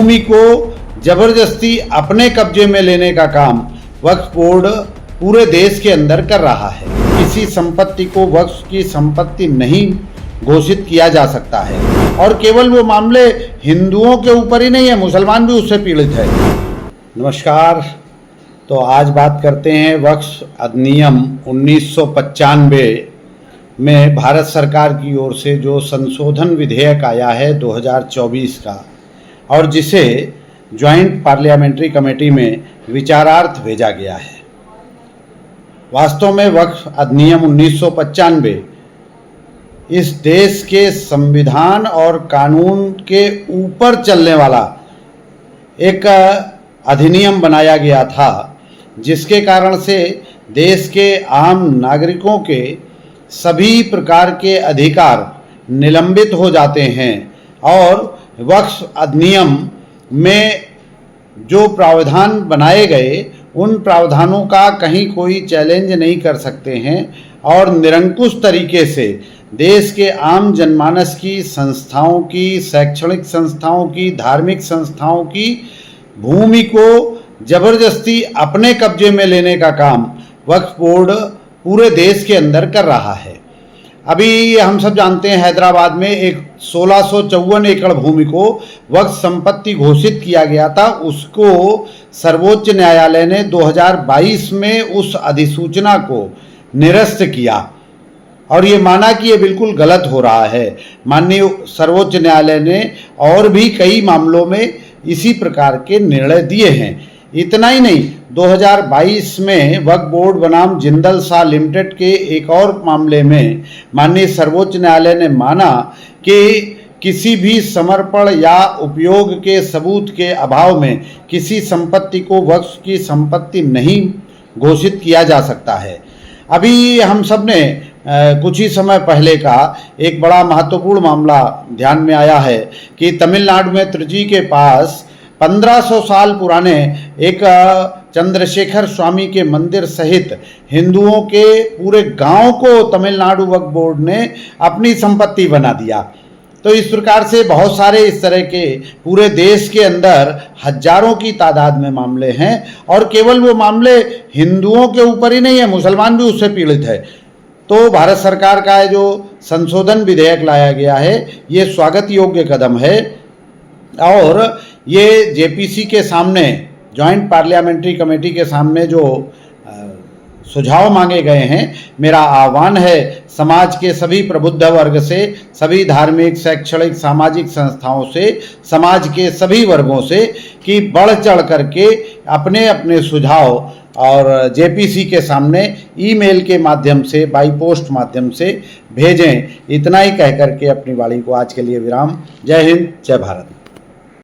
भूमि को जबरदस्ती अपने कब्जे में लेने का काम वक्फ बोर्ड पूरे देश के अंदर कर रहा है। किसी संपत्ति को वक्फ की संपत्ति नहीं घोषित किया जा सकता है और केवल वो मामले हिंदुओं के ऊपर ही नहीं है, मुसलमान भी उससे पीड़ित है। नमस्कार, तो आज बात करते हैं वक्फ अधिनियम 1995 में भारत सरकार की ओर से जो संशोधन विधेयक आया है 2024 का, और जिसे ज्वाइंट पार्लियामेंट्री कमेटी में विचारार्थ भेजा गया है। वास्तव में वक्फ अधिनियम 1995 इस देश के संविधान और कानून के ऊपर चलने वाला एक अधिनियम बनाया गया था, जिसके कारण से देश के आम नागरिकों के सभी प्रकार के अधिकार निलंबित हो जाते हैं और वक्फ अधिनियम में जो प्रावधान बनाए गए उन प्रावधानों का कहीं कोई चैलेंज नहीं कर सकते हैं और निरंकुश तरीके से देश के आम जनमानस की संस्थाओं की, शैक्षणिक संस्थाओं की, धार्मिक संस्थाओं की भूमि को जबरदस्ती अपने कब्जे में लेने का काम वक्फ बोर्ड पूरे देश के अंदर कर रहा है। अभी हम सब जानते हैं हैदराबाद में एक 1654 एकड़ भूमि को वक्फ संपत्ति घोषित किया गया था। उसको सर्वोच्च न्यायालय ने 2022 में उस अधिसूचना को निरस्त किया और ये माना कि ये बिल्कुल गलत हो रहा है। माननीय सर्वोच्च न्यायालय ने और भी कई मामलों में इसी प्रकार के निर्णय दिए हैं। इतना ही नहीं, 2022 में वक्फ बोर्ड बनाम जिंदल साह लिमिटेड के एक और मामले में माननीय सर्वोच्च न्यायालय ने माना कि किसी भी समर्पण या उपयोग के सबूत के अभाव में किसी संपत्ति को वक्फ की संपत्ति नहीं घोषित किया जा सकता है। अभी हम सब ने कुछ ही समय पहले का एक बड़ा महत्वपूर्ण मामला ध्यान में आया है कि तमिलनाडु में त्रिची के पास 1500 साल पुराने एक चंद्रशेखर स्वामी के मंदिर सहित हिंदुओं के पूरे गांव को तमिलनाडु वक्फ बोर्ड ने अपनी संपत्ति बना दिया। तो इस प्रकार से बहुत सारे इस तरह के पूरे देश के अंदर हजारों की तादाद में मामले हैं और केवल वो मामले हिंदुओं के ऊपर ही नहीं है, मुसलमान भी उससे पीड़ित है। तो भारत सरकार का जो संशोधन विधेयक लाया गया है, ये स्वागत योग्य कदम है और ये जेपीसी के सामने, जॉइंट पार्लियामेंट्री कमेटी के सामने जो सुझाव मांगे गए हैं, मेरा आह्वान है समाज के सभी प्रबुद्ध वर्ग से, सभी धार्मिक, शैक्षणिक, सामाजिक संस्थाओं से, समाज के सभी वर्गों से कि बढ़ चढ़ करके अपने अपने सुझाव और जेपीसी के सामने ईमेल के माध्यम से, बाई पोस्ट माध्यम से भेजें। इतना ही कह करके अपनी वाणी को आज के लिए विराम। जय हिंद, जय भारत।